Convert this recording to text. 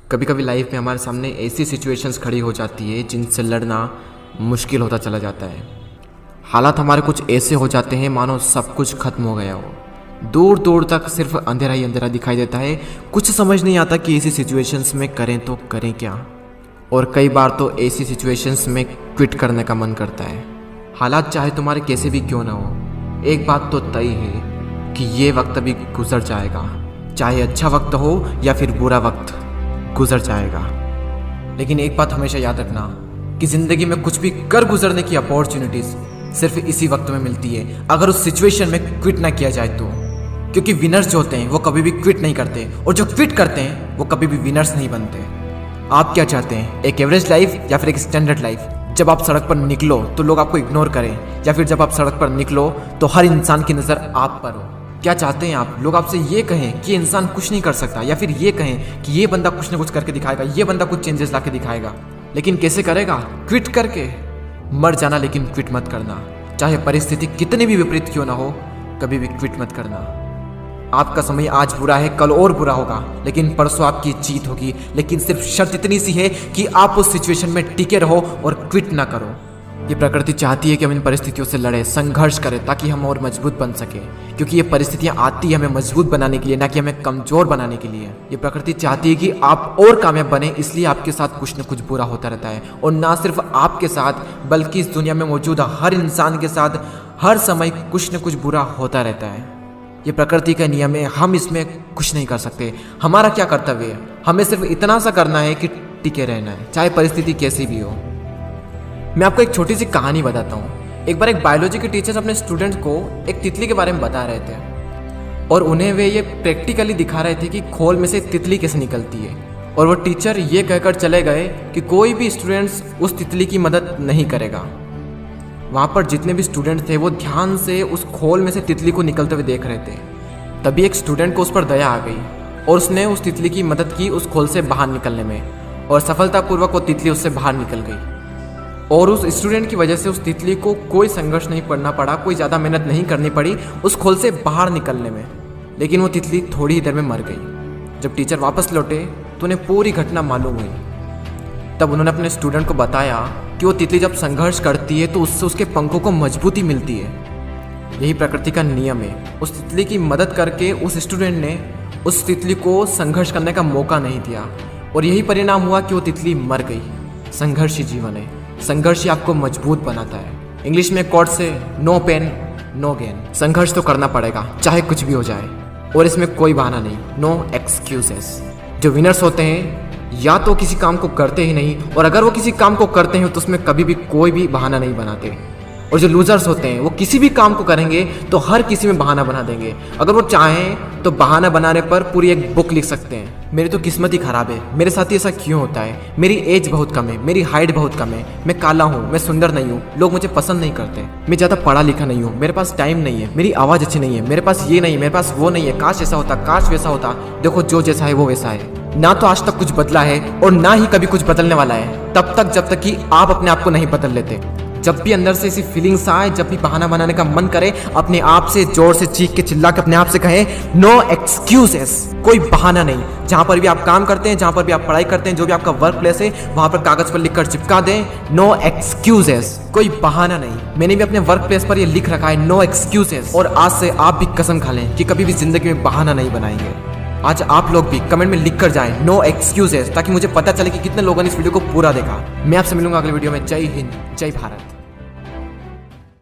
कभी कभी लाइफ में हमारे सामने ऐसी सिचुएशंस खड़ी हो जाती है जिनसे लड़ना मुश्किल होता चला जाता है। हालात हमारे कुछ ऐसे हो जाते हैं मानो सब कुछ खत्म हो गया हो। दूर दूर तक सिर्फ अंधेरा ही अंधेरा दिखाई देता है। कुछ समझ नहीं आता कि ऐसी सिचुएशंस में करें तो करें क्या। और कई बार तो ऐसी सिचुएशंस में क्विट करने का मन करता है। हालात चाहे तुम्हारे कैसे भी क्यों ना हो, एक बात तो तय है कि ये वक्त अभी गुजर जाएगा। चाहे अच्छा वक्त हो या फिर बुरा वक्त, गुजर जाएगा। लेकिन एक बात हमेशा याद रखना कि ज़िंदगी में कुछ भी कर गुजरने की अपॉर्चुनिटीज़ सिर्फ इसी वक्त में मिलती है, अगर उस सिचुएशन में क्विट ना किया जाए तो। क्योंकि विनर्स जो होते हैं वो कभी भी क्विट नहीं करते, और जो क्विट करते हैं वो कभी भी विनर्स नहीं बनते। आप क्या चाहते हैं, एक एवरेज लाइफ या फिर एक स्टैंडर्ड लाइफ? जब आप सड़क पर निकलो तो लोग आपको इग्नोर करें, या फिर जब आप सड़क पर निकलो तो हर इंसान की नज़र आप पर हो? क्या चाहते हैं आप? लोग आपसे ये कहें कि इंसान कुछ नहीं कर सकता, या फिर ये कहें कि ये बंदा कुछ ना कुछ करके दिखाएगा, ये बंदा कुछ चेंजेस ला के दिखाएगा। लेकिन कैसे करेगा? क्विट करके। मर जाना लेकिन क्विट मत करना। चाहे परिस्थिति कितनी भी विपरीत क्यों ना हो, कभी भी क्विट मत करना। आपका समय आज बुरा है, कल और बुरा होगा, लेकिन परसों आपकी जीत होगी। लेकिन सिर्फ शर्त इतनी सी है कि आप उस सिचुएशन में टिके रहो और क्विट ना करो। ये प्रकृति चाहती है कि हम इन परिस्थितियों से लड़ें, संघर्ष करें, ताकि हम और मजबूत बन सके। क्योंकि ये परिस्थितियाँ आती है हमें मजबूत बनाने के लिए, ना कि हमें कमज़ोर बनाने के लिए। ये प्रकृति चाहती है कि आप और कामयाब बने, इसलिए आपके साथ कुछ न कुछ बुरा होता रहता है। और ना सिर्फ आपके साथ, बल्कि इस दुनिया में मौजूद हर इंसान के साथ हर समय कुछ न कुछ बुरा होता रहता है। ये प्रकृति का नियम है, हम इसमें कुछ नहीं कर सकते। हमारा क्या कर्तव्य है? हमें सिर्फ इतना सा करना है कि टिके रहना है, चाहे परिस्थिति कैसी भी हो। मैं आपको एक छोटी सी कहानी बताता हूँ। एक बार एक बायोलॉजी के टीचर अपने स्टूडेंट्स को एक तितली के बारे में बता रहे थे, और उन्हें वे ये प्रैक्टिकली दिखा रहे थे कि खोल में से तितली कैसे निकलती है। और वो टीचर ये कहकर चले गए कि कोई भी स्टूडेंट्स उस तितली की मदद नहीं करेगा। वहाँ पर जितने भी स्टूडेंट थे वो ध्यान से उस खोल में से तितली को निकलते हुए देख रहे थे। तभी एक स्टूडेंट को उस पर दया आ गई और उसने उस तितली की मदद की उस खोल से बाहर निकलने में, और सफलतापूर्वक वो तितली उससे बाहर निकल गई। और उस स्टूडेंट की वजह से उस तितली को कोई संघर्ष नहीं करना पड़ा, कोई ज़्यादा मेहनत नहीं करनी पड़ी उस खोल से बाहर निकलने में। लेकिन वो तितली थोड़ी ही देर में मर गई। जब टीचर वापस लौटे तो उन्हें पूरी घटना मालूम हुई। तब उन्होंने अपने स्टूडेंट को बताया कि वो तितली जब संघर्ष करती है तो उससे उसके पंखों को मजबूती मिलती है। यही प्रकृति का नियम है। उस तितली की मदद करके उस स्टूडेंट ने उस तितली को संघर्ष करने का मौका नहीं दिया, और यही परिणाम हुआ कि वो तितली मर गई। संघर्ष ही जीवन है, संघर्ष ही आपको मजबूत बनाता है। इंग्लिश में कोट से नो पेन नो गेन। संघर्ष तो करना पड़ेगा चाहे कुछ भी हो जाए, और इसमें कोई बहाना नहीं, नो एक्सक्यूजेस। जो विनर्स होते हैं या तो किसी काम को करते ही नहीं, और अगर वो किसी काम को करते हैं तो उसमें कभी भी कोई भी बहाना नहीं बनाते। और जो लूजर्स होते हैं वो किसी भी काम को करेंगे तो हर किसी में बहाना बना देंगे। अगर वो चाहें तो बहाना बनाने पर पूरी एक बुक लिख सकते हैं। मेरी तो किस्मत ही खराब है, मेरे साथ ही ऐसा क्यों होता है, मेरी एज बहुत कम है, मेरी हाइट बहुत कम है, मैं काला हूँ, मैं सुंदर नहीं हूँ, लोग मुझे पसंद नहीं करते, मैं ज़्यादा पढ़ा लिखा नहीं हूँ, मेरे पास टाइम नहीं है, मेरी आवाज़ अच्छी नहीं है, मेरे पास ये नहीं है, मेरे पास वो नहीं है, काश ऐसा होता, काश वैसा होता। देखो जो जैसा है वो वैसा है। ना तो आज तक कुछ बदला है और ना ही कभी कुछ बदलने वाला है, तब तक जब तक कि आप अपने आप को नहीं बदल लेते। जब भी अंदर से ऐसी फीलिंग्स आए, जब भी बहाना बनाने का मन करे, अपने आप से जोर से चीख के चिल्ला के अपने आप से कहें नो एक्सक्यूजेस। कोई बहाना नहीं। जहाँ पर भी आप काम करते हैं, जहाँ पर भी आप पढ़ाई करते हैं, जो भी आपका वर्क प्लेस है, वहाँ पर कागज पर लिखकर चिपका दें नो एक्सक्यूजेस। कोई बहाना नहीं। मैंने भी अपने वर्क प्लेस पर ये लिख रखा है नो एक्सक्यूजेस, और आज से आप भी कसम खा लें कि कभी भी जिंदगी में बहाना नहीं बनाएंगे। आज आप लोग भी कमेंट में लिख कर जाएं नो एक्सक्यूजेस, ताकि मुझे पता चले कि कितने लोगों ने इस वीडियो को पूरा देखा। मैं आपसे मिलूंगा अगले वीडियो में। जय हिंद, जय भारत।